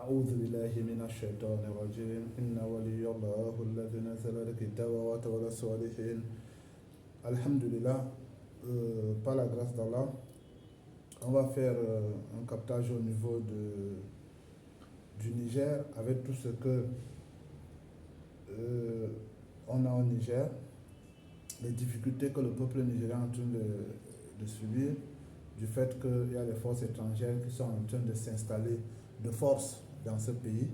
أعوذ بالله من الشيطان الرجيم إن ولي الله الذي نزل الكتاب وتولى الصالحين. Alhamdulillah, par la grâce d'Allah, on va faire un captage au niveau du Niger avec tout ce que on a au Niger, les difficultés que le peuple nigérien est en train de subir, du fait qu'il y a des forces étrangères qui sont en train de s'installer de force dans ce pays.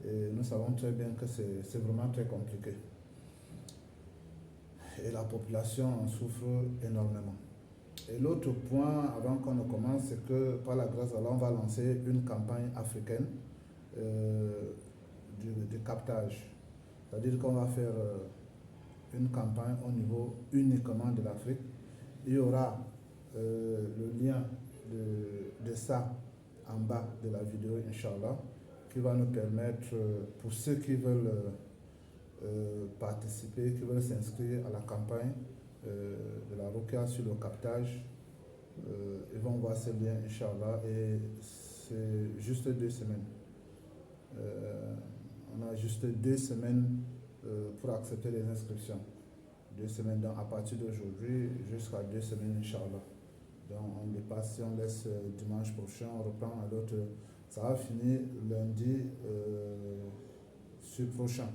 Et nous savons très bien que c'est vraiment très compliqué. Et la population en souffre énormément. Et l'autre point, avant qu'on ne commence, c'est que par la grâce d'Allah, on va lancer une campagne africaine de captage. C'est-à-dire qu'on va faire une campagne au niveau uniquement de l'Afrique. Il y aura le lien de ça en bas de la vidéo, Inch'Allah, qui va nous permettre, pour ceux qui veulent participer, qui veulent s'inscrire à la campagne de la Ruqya sur le captage, ils vont voir ce lien, Inch'Allah, et c'est juste 2 semaines. On a juste 2 semaines pour accepter les inscriptions. 2 semaines, donc à partir d'aujourd'hui jusqu'à 2 semaines, Inch'Allah. Donc on dépasse, si on laisse dimanche prochain, on reprend à l'autre. Ça va finir lundi sur prochain.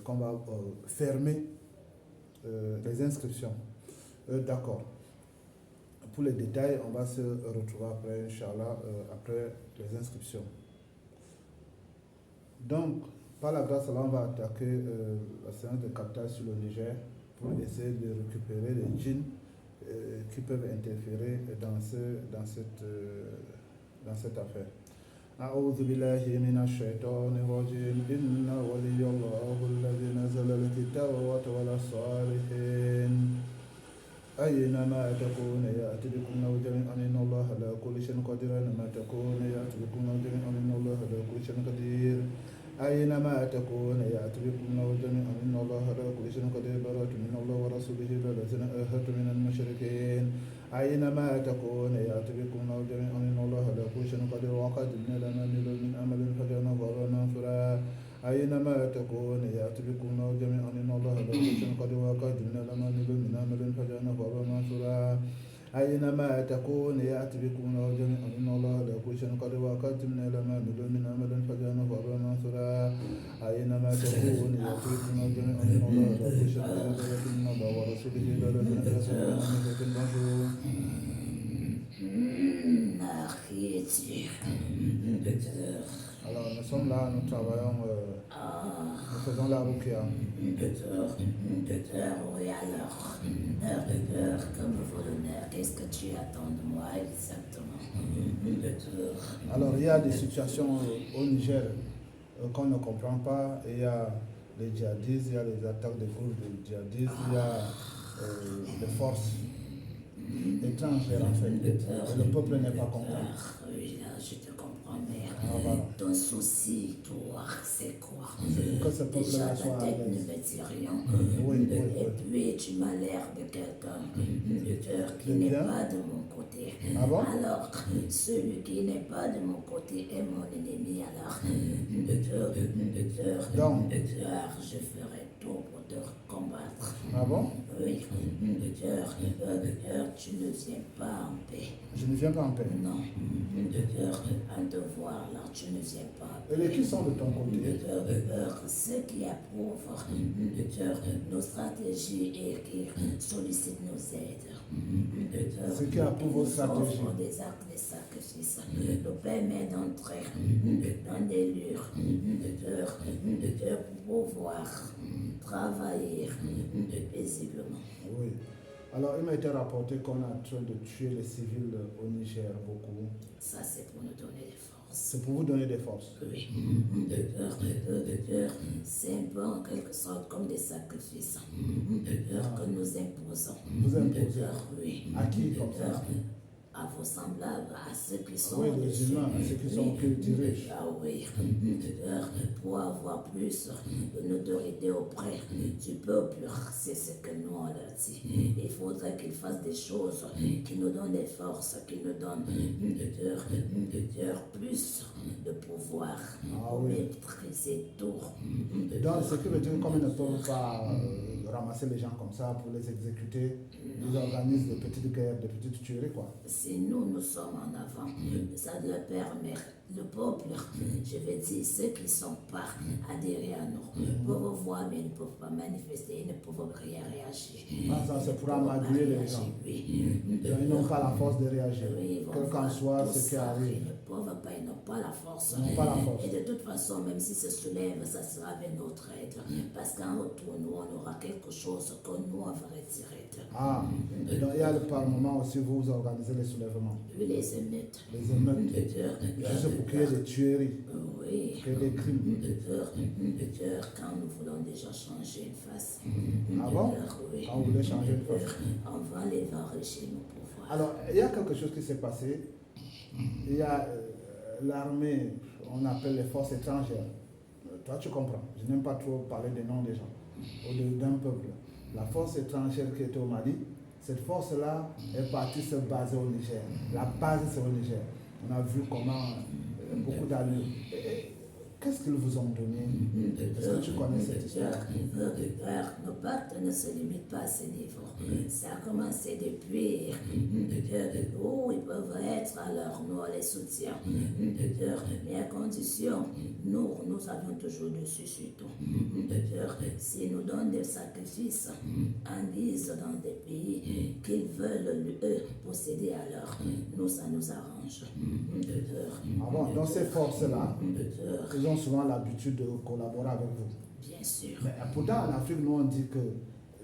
Qu'on va fermer les inscriptions. D'accord. Pour les détails, on va se retrouver après, Inch'Allah, après les inscriptions. Donc, par la grâce d'Allah, on va attaquer la séance de captage sur le Niger pour essayer de récupérer les djinns qui peuvent interférer dans cette affaire. أعوذ بالله من الشيطان الرجيم إن ولي الله الذي نزل الكتاب وتولى الصالحين أينما تكون يأتي بكم جميعا إن الله على كل شيء قدير أينما تكون يأتي بكم جميعا إن الله على كل شيء قدير أينما تكون يأتي بكم جميعا إن الله على كل شيء قدير براءة من الله ورسوله الذين عاهدتم من المشركين أينما تكون يأتي بكم جميعا إن الله على كل شيء قدير وقدمنا لنا من عمل فجعلناه هباء منثورا أينما تكون يأتي بكم جميعا إن الله على كل شيء قدير وقدمنا لنا من عمل فجعلناه هباء منثورا أينما تكون يأتي بكم جميعا إن الله على كل شيء قدير وقدمنا لنا من عمل فجعلناه هباء منثورا أينما تكون يأتي بكم جميعا إن الله على كل شيء قدير إن الله ورسوله الذين آمنوا Alors nous sommes là, nous travaillons, nous faisons la Ruqya. Oui alors, comme vous l'honneur, qu'est-ce que tu attends de moi exactement? Alors il y a des situations au Niger qu'on ne comprend pas. Il y a les djihadistes, il y a les attaques des groupes de djihadistes, il y a les forces étrangères en fait. Et le peuple n'est pas content. Oui, là, je te comprends, mais voilà. ton souci, toi, c'est quoi? Que ce peuple-là Déjà, soit ta à tête ne l'aise. me dit rien. Oui. Et puis, tu m'as l'air de quelqu'un qui n'est pas de mon côté. Ah bon? Alors, celui qui n'est pas de mon côté est mon ennemi. Alors, Donc, je ferai tout pour te combattre. ah bon? Oui, tu ne viens pas en paix. Je ne viens pas en paix. Non, à te voir là, tu ne viens pas en paix. Et les qui sont de ton côté? Ceux qui approuvent nos stratégies et qui sollicitent nos aides. Ceux qui approuvent vos stratégies. Offrent des actes de sacrifice. Nous permet d'entrer dans des lieux pour pouvoir travailler paisiblement. Oui. Alors, il m'a été rapporté qu'on est en train de tuer les civils au Niger beaucoup. Ça, c'est pour nous donner des forces. C'est pour vous donner des forces. Oui. C'est un peu en quelque sorte comme des sacrifices que nous imposons. Vous imposez? Oui. À qui comme ça? À vos semblables, à ceux qui sont oui, les humains, à ceux qui sont dirigés. Ah oui, pour avoir plus de notoriété auprès du peuple, c'est ce que nous on leur dit. Il faudrait qu'ils fassent des choses qui nous donnent des forces, qui nous donnent plus de pouvoir Ah pour oui. maîtriser tout. Donc, ce qui veut dire que comme ils ne peuvent pas ramasser les gens comme ça pour les exécuter, ils organisent des petites guerres, des petites tueries, quoi. Si nous sommes en avant, ça leur permet, le peuple, je vais dire, ceux qui ne sont pas adhérés à nous, peuvent voir, mais ils ne peuvent pas manifester, ils ne peuvent rien réagir. Ah, ça, c'est pour amadouer les gens. Oui. Ils n'ont pas la force de réagir. Oui, ils vont Quel qu'en voir soit tout ce qui ça, arrive. ils ne peuvent pas, ils n'ont pas la force. Ils n'ont pas la force. Et de toute façon, même si se soulève, ça sera avec notre aide. Parce qu'en retour, nous, on aura quelque chose que nous, on va retirer. Ah, et donc il y a par moment aussi, vous organisez les soulèvements. Oui, les émeutes. Les émeutes. Juste pour qu'il y ait des tueries. Oui. Qu'il y ait des crimes. Quand nous voulons déjà changer une face. Ah bon? Oui. Quand vous voulez changer une face. On va les enrichir nos pouvoirs. Alors, il y a quelque chose qui s'est passé. Il y a l'armée, on appelle les forces étrangères. Toi, tu comprends. Je n'aime pas trop parler des noms des gens ou d'un peuple. La force étrangère qui était au Mali, cette force-là est partie se baser au Niger. La base, c'est au Niger. On a vu comment beaucoup d'allures. Qu'est-ce qu'ils vous ont donné? Est-ce que tu connais cette histoire? Nos pactes ne se limitent pas à ce niveau. Ça a commencé depuis où ils peuvent être, alors nous on les soutiens. Mais à condition, nous avions toujours dessus sur tout. S'ils nous donnent des sacrifices en guise dans des pays qu'ils veulent eux posséder, alors nous ça nous arrange. Ah bon, dans ces forces-là, ils ont souvent l'habitude de collaborer avec vous. Bien sûr. Mais pourtant, en Afrique, nous, on dit que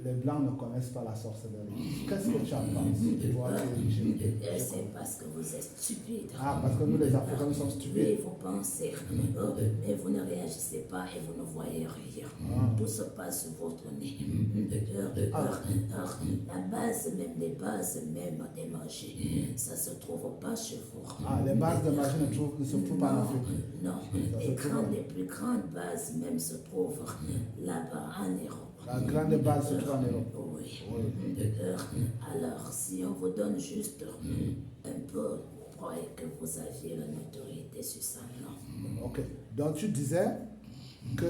les Blancs ne connaissent pas la sorcellerie. Qu'est-ce que tu en penses? Toi, c'est parce que vous êtes stupide. Ah, parce que nous, les Africains, nous sommes stupides. Oui, vous pensez, mais vous ne réagissez pas et vous ne voyez rien. Tout se passe sur votre nez. La base, même les bases même des magies, ça ne se trouve pas chez vous. Ah, les bases de magie ne se trouvent pas en Afrique. Non, les plus grandes bases même se trouvent là-bas en Europe. La grande base se trouve en Europe. Oui. Alors, si on vous donne juste un peu, vous croyez que vous aviez la notoriété sur ça, non? Ok. Donc, tu disais que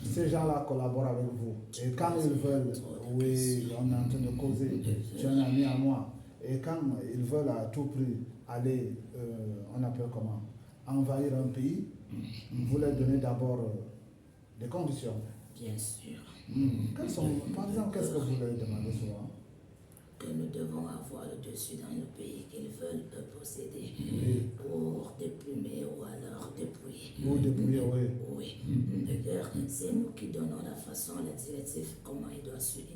ces gens-là collaborent avec vous. Et quand ils veulent, oui, on est en train de causer, tu es un ami à moi. Et quand ils veulent à tout prix aller, on appelle comment, envahir un pays, vous leur donnez d'abord des conditions. Bien sûr. Par exemple, qu'est-ce que vous leur demandez souvent? Que nous devons avoir le dessus dans le pays qu'ils veulent posséder pour déplumer ou alors dépouiller. Ou dépouiller, oui. Oui. D'ailleurs, c'est nous qui donnons la façon, la directive, comment ils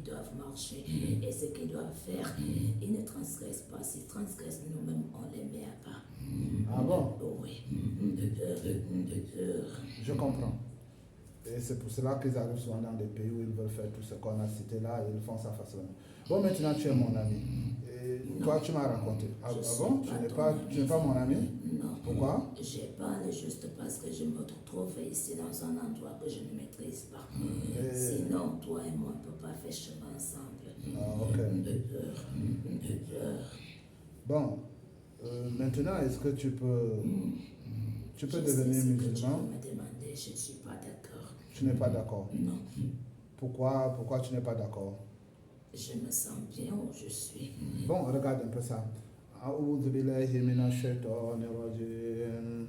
doivent marcher et ce qu'ils doivent faire. Ils ne transgressent pas. S'ils transgressent, nous-mêmes, on les met à part. Ah bon? Oui. Je comprends. Et c'est pour cela qu'ils arrivent souvent dans des pays où ils veulent faire tout ce qu'on a cité là et ils font ça facilement. Bon, maintenant tu es mon ami. Et toi, tu m'as raconté. Ah bon? Tu n'es pas mon ami? Non. Pourquoi? J'ai parlé juste parce que je me trouve ici dans un endroit que je ne maîtrise pas. Sinon, toi et moi, on ne peut pas faire chemin ensemble. Ah, ok. Bon, maintenant, est-ce que tu peux devenir musulman? Je ne suis pas d'accord. Tu n'es pas d'accord? Non. Pourquoi tu n'es pas d'accord? Je me sens bien où je suis. Bon, regarde un peu ça. أعوذ بالله من الشيطان الرجيم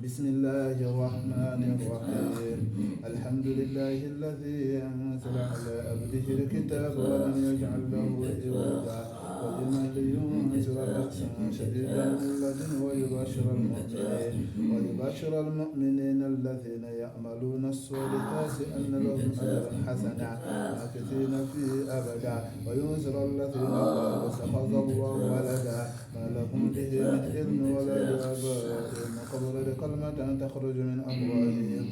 بسم الله الرحمن الرحيم الحمد لله الذي أنزل على عبده الكتاب ولم يجعل له عوجا قيما لينذر بأسا شديدا من لدنه ويبشر المؤمنين الذين يعملون الصالحات أن لهم أجرا حسنا ماكثين فيه أبدا وينذر الذين قالوا اتخذ الله ولدا ما لهم به من علم ولا لآبائهم وقبل كلمة تخرج من أفواههم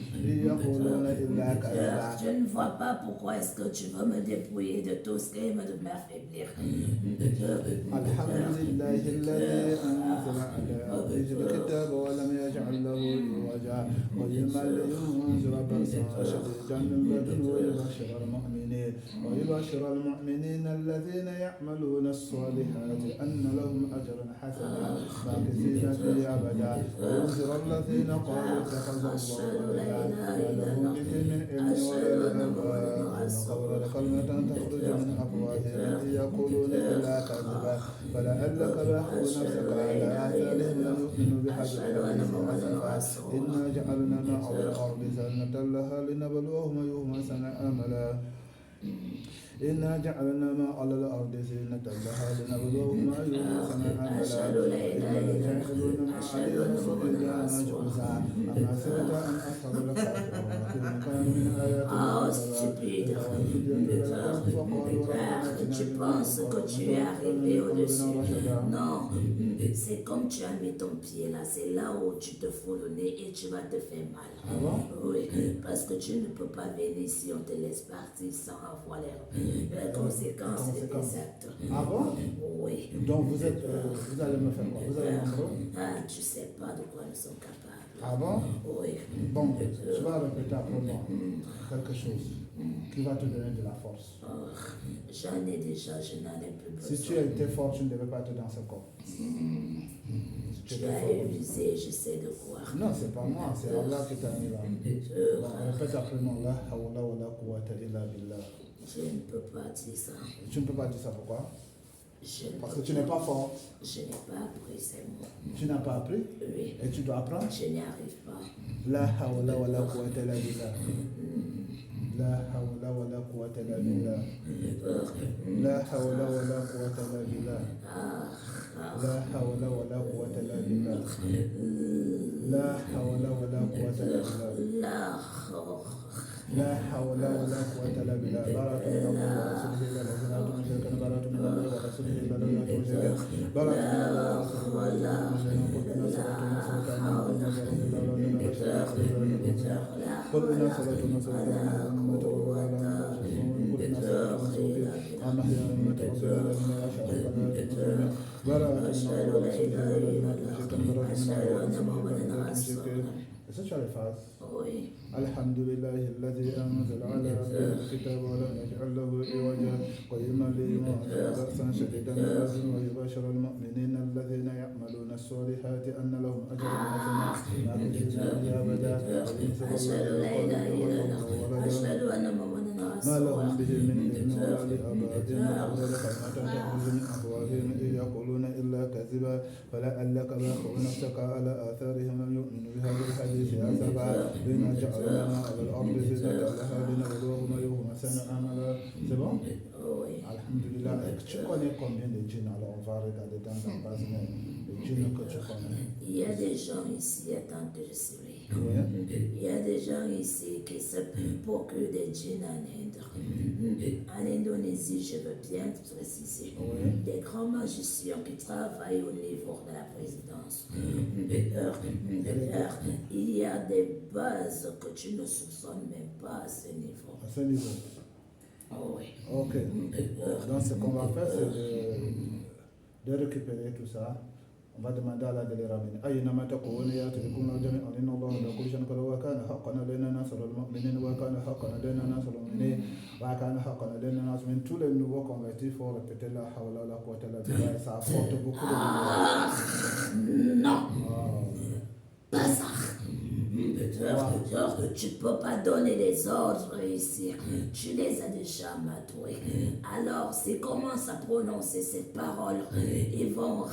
يقولون إلا كذبا. Je ne vois pas pourquoi est-ce que tu veux me dépouiller de tout ce qui me m'affaiblir. الحمد لله الذي أنزل على عبده الكتاب ولم يجعل له عوجا عبدا قيما لينذر بأسا شديدا من لدنه ويبشر المؤمنين الذين يعملون الصالحات أن لهم أجرا حسنا ماكثين فيه أبدا وينذر الذين قالوا اتخذ الله ولدا ولهم به من علم ولا آبائهم قول كلمة تخرج من أفواههم إن يقولون إلا كذبا فلعلك باخع نفسك على آثارهم لم يؤمنوا بهذا الحديث أسفا إنا جعلنا ما على الأرض زينة لها لنبلوهم أيهم أحسن عملا إنا جعلنا ما على الأرض زينة لها لنبلوهم أيهم أحسن عملا إنا لجاعلون ما عليها صعيدا جرزا أما حسبت أن أصحاب الكهف كانوا من آياتنا Tu penses que tu es arrivé au-dessus. Non, c'est comme tu as mis ton pied là, c'est là où tu te fous le nez et tu vas te faire mal. Ah bon? Oui, parce que tu ne peux pas venir si on te laisse partir sans avoir les conséquences exactes. Ah bon? Oui. Donc vous allez me faire quoi? Vous allez me Ah, tu sais pas de quoi nous sommes capables. Ah bon? Oui. Bon, tu vas répéter après moi quelque chose qui va te donner de la force. Oh, j'en ai déjà, je n'en ai plus besoin. Si tu étais fort, tu ne devais pas être dans ce corps. Tu as usé, je sais de quoi. Non, c'est pas moi, c'est Allah qui t'a mis là. Bon, répète après moi, la hawla wa la quwwata illa billah. Je ne peux pas dire ça. Tu ne peux pas dire ça, pourquoi? Parce que tu n'es pas fort. Je n'ai pas appris ces mots. Tu n'as pas appris? Oui. Et tu dois apprendre? Je n'y arrive pas. La hawla wa la quwwata illa billah. La hawla wa la quwwata illa billah. La hawla wa la quwwata illa billah. La hawla wa la quwwata illa billah. La hawla wa la quwwata illa billah. لا حول ولا قوة إلا بالله بارك من الله ورسوله إلى الذين آمنوا شركا بارك من الله ورسوله إلى الذين آمنوا شركا بارك من الله ورسوله إلى الذين قل إن صلاتنا سبحان الله قل إن صلاتنا أما هي من توصل إلى من يشاء بارك من الله ورسوله إلى الذين آمنوا شركا بارك من الله ورسوله إلى الذين آمنوا شركا. Est-ce que tu as les phases? Oui. الحمد لله الذي أنزل على عبده الكتاب ولم يجعل له عوجا قيما لينذر بأسا شديدا من لدنه ويبشر المؤمنين الذين يعملون الصالحات أن لهم أجرا حسنا ماكثين فيه أبدا ما لهم به من علم ولا لآبائهم ولا كلمة تخرج من أفواههم إن يقولون إلا كذبا فلعلك باخع نفسك على آثارهم لم يؤمنوا بهذا الحديث أسفا إنا جعلنا على الأرض زينة لها لنبلوهم أيهم أحسن عملا. C'est bon? Oui. Alhamdulillah. Tu connais combien de djinns? Alors on va regarder dans ta base mail les djinns que tu connais. Il y a des gens ici, attends que je souris. Oui. Il y a des gens ici qui se procurent des djinns en Inde. En Indonésie, je veux bien te préciser. Oui. Des grands magiciens qui travaillent au niveau de la présidence. Il y a des bases que tu ne soupçonnes même pas à ce niveau. À ce niveau. Oh oui. Ok. Donc ce qu'on va faire, c'est de récupérer tout ça. On va demander à Allah de les ramener. أينما تكونوا يأتي بكم الله جميعا إن الله على كل شيء قدير وكان حقا علينا نصر المؤمنين وكان حقا علينا نصر المؤمنين وكان حقا علينا نصر المؤمنين. Tous les nouveaux convertis, il faut répéter la hawla wa la quwwata illa billah et ça apporte beaucoup de Non. Pas ça. Tu ne peux pas donner des ordres ici. Tu les as déjà matoués. Alors, s'ils commencent à prononcer cette parole, ils vont...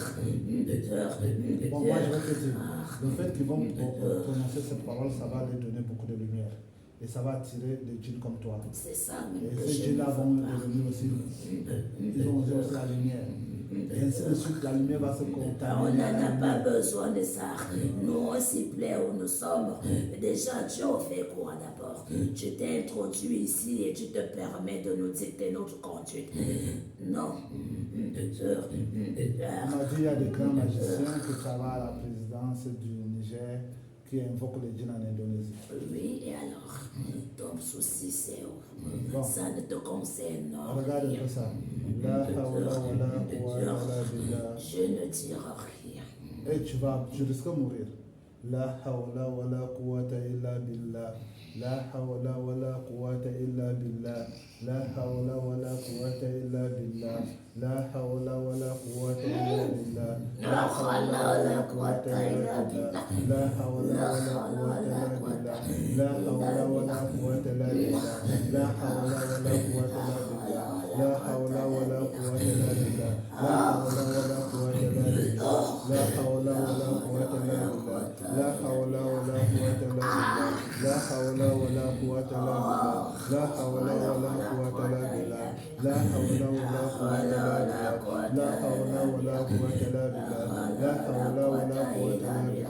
Bon, moi je vais te dire, le fait qu'ils vont prononcer cette parole, ça va leur donner beaucoup de lumière. Et ça va attirer des djinns comme toi. C'est ça même Et que ces je djinns-là ne vont veux pas. devenir aussi, ils vont aussi la lumière. Et ainsi de suite, la lumière va se On contaminer. n'en a pas besoin de ça. Nous, on s'y plaît où nous sommes. Déjà, tu as fait quoi d'abord? Tu t'es introduit ici et tu te permets de nous dicter notre conduite. Non. On m'a dit il y a des grands magiciens qui travaillent à la présidence du Niger qui invoquent les djinns en Indonésie. Oui, et alors? Ton souci, c'est où? Bon. Ça ne te concerne Regarde un rien. peu ça. La hawla wa la quwwata illa billah. Je ne dirai rien. Et tu risques de mourir. لا حول ولا قوة إلا بالله لا حول ولا قوة إلا بالله لا حول ولا قوة إلا بالله لا حول ولا قوة إلا بالله لا حول ولا قوة إلا بالله لا حول ولا قوة إلا بالله لا حول ولا قوة إلا بالله لا حول ولا قوة إلا بالله لا حول ولا قوة إلا بالله لا حول ولا قوة إلا بالله لا حول ولا قوة إلا بالله لا حول ولا قوة إلا بالله لا حول ولا قوة إلا بالله لا حول ولا قوة إلا بالله لا حول ولا قوة إلا بالله لا حول ولا قوة إلا بالله لا حول ولا قوة إلا بالله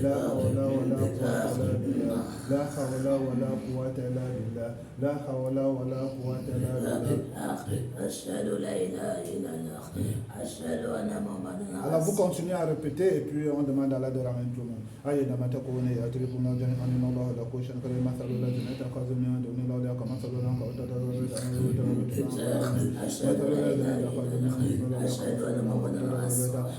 لا حول ولا قوة إلا بالله لا حول ولا قوة إلا بالله لا حول ولا قوة إلا بالله. أشهد لا إله إلا الله أشهد أن محمدا رسول الله. Alors vous continuez à répéter et puis on demande à l'adoration tout le monde. Aïe, n'a pas takouné, a télé pour nous, j'en ai un nom de la couche, un peu de massalo, la dinette, à cause de moi, de nous, là, comme ça, là, encore, أشهد لا إله إلا الله أشهد أن محمدا رسول الله.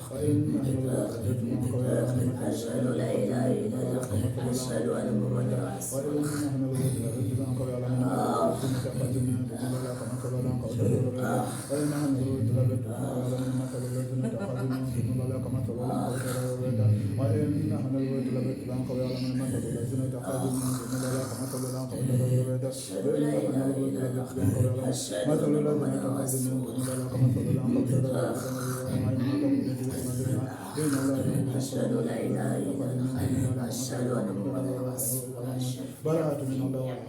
أشهد لا إله إلا الله أشهد أن محمدا رسول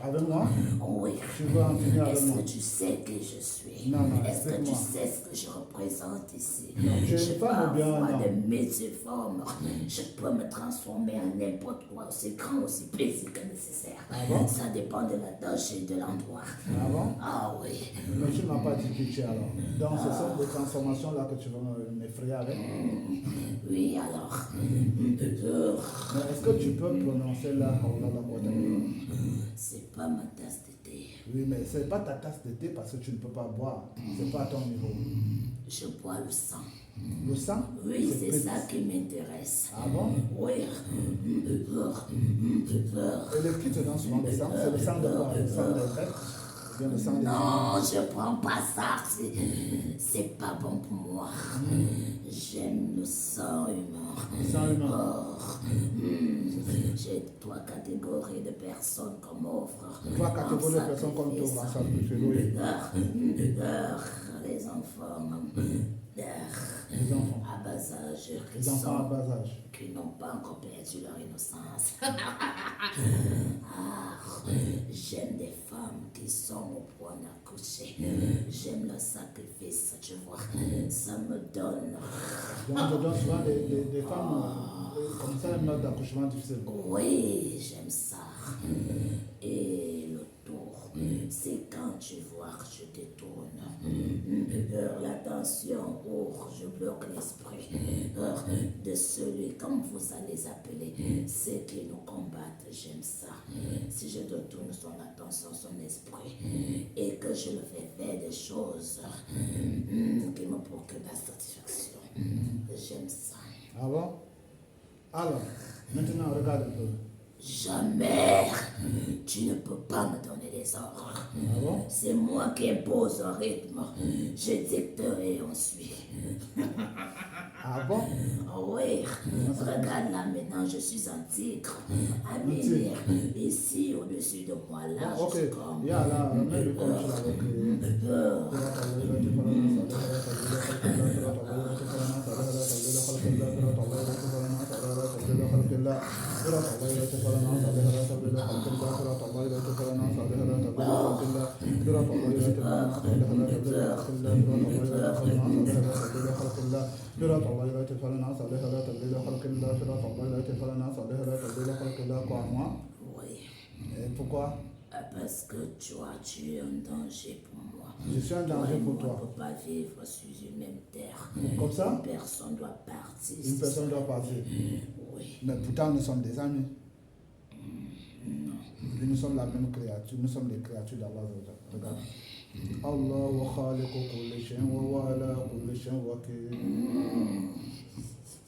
Avec moi? Oui. Tu veux en finir avec moi? Est-ce que tu sais qui je suis? Non, non, est-ce que tu explique-moi. sais ce que je représente ici? Non, tu es Je une peux femme ou bien avoir non? de multiformes. Je peux me transformer en n'importe quoi, aussi grand, aussi petit que nécessaire. Ah bon? Ça dépend de la tâche et de l'endroit. Ah bon? Ah oui. Mais tu ne m'as pas dit qui tu es alors. Donc ce sont des transformations-là que tu veux m'effrayer avec. Oui, alors. Mais est-ce que tu peux prononcer la Haoula la Quwwata? C'est pas ma tasse de thé. Oui, mais ce n'est pas ta tasse de thé parce que tu ne peux pas boire. Ce n'est pas à ton niveau. Je bois le sang. Le sang? Oui, c'est plus- ça qui m'intéresse. Ah bon? Oui. Et le qui te donne souvent le sang? C'est le sang de quoi? Le sang des Grecs? Ou bien le sang des Non, je prends pas ça. C'est pas bon pour moi. J'aime le sang humain. Le sang humain. J'ai 3 catégories de personnes qu'on m'offre. 3 catégories de personnes comme toi, Vincent, que tu loues. Les enfants. Les enfants. À bas âge. Les enfants à bas âge. Qui n'ont pas encore perdu leur innocence. J'aime des femmes qui sont au point d'accoucher. J'aime le sacrifice, tu vois. Ça me donne. Donc je donne souvent des femmes comme ça, un mode d'accouchement difficile. Oui, j'aime ça. Et le tour, c'est quand tu vois que je détourne l'attention ou je bloque l'esprit de celui, comme vous allez appeler, ceux qui nous combattent. J'aime ça. Si je détourne son attention, son esprit, et que je le fais faire des choses qui me procurent la satisfaction, j'aime ça. Ah bon? Alors, maintenant regarde un peu. Jamais tu ne peux pas me donner des ordres. Ah bon? C'est moi qui impose un rythme. Je dicterai ensuite. Ah bon? Oui, regarde là maintenant, je suis un tigre. À venir ici au-dessus de moi là. Ok, Je suis comme... il y a là, même comme tu l'avais créé. Oui, Et pourquoi? parce que toi, tu es un danger pour moi. Je suis un danger pour On ne toi. peut pas vivre sur une même terre. Comme ça? Une personne doit partir. Une personne doit partir. Oui. Mais pourtant, nous sommes des amis. Et nous sommes la même créature. Nous sommes les créatures d'Allah. Regarde. Allah wa khaliqu kulli shay'in wa ala kulli shay'in wakil.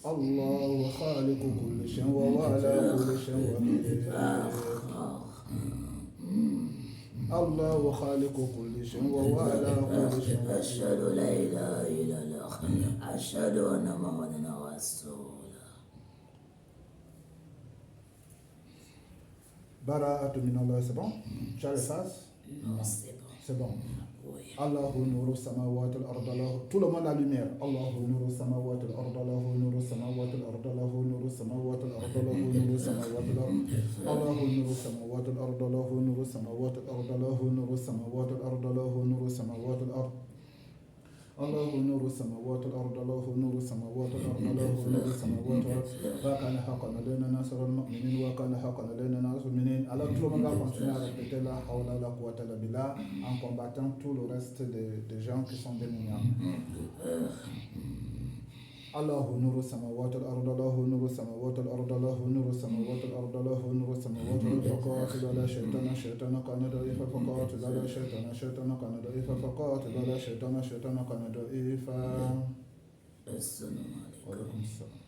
Allah wa khaliqu kulli شيء وهو على كل شيء وكيل الله خالق كل شيء وهو على كل شيء وكيل أشهد لا إله إلا الله أشهد أن محمدا رسول الله. براءة من الله. C'est bon? Tu as les phases? Non, c'est bon. C'est bon. Oui. Allahu nuru samawati al-ard lahu. Tout le monde la lumière. Allahu nuru samawati al-ard lahu nuru samawati al-ard lahu nuru samawati al-ard lahu nuru samawati al-ard. Allahu nuru samawati al-ard lahu nuru samawati al-ard lahu nuru samawati al-ard lahu nuru samawati al-ard. الله نور السماوات والأرض له نور السماوات والأرض له نور السماوات والأرض وكان حقا علينا نصر المؤمنين وكان حقا علينا نصر المؤمنين. Alors tout le monde va continuer à répéter la hawla la quwwata illa billah en combattant tout le reste des gens qui sont démoniaques. الله نور السماوات والأرض له نور السماوات والأرض له نور السماوات والأرض له نور السماوات والأرض فقاتل على شيطان كان ضعيفا فقاتل على شيطان كان ضعيفا فقاتل على شيطان كان ضعيفا. السلام عليكم. وعليكم السلام.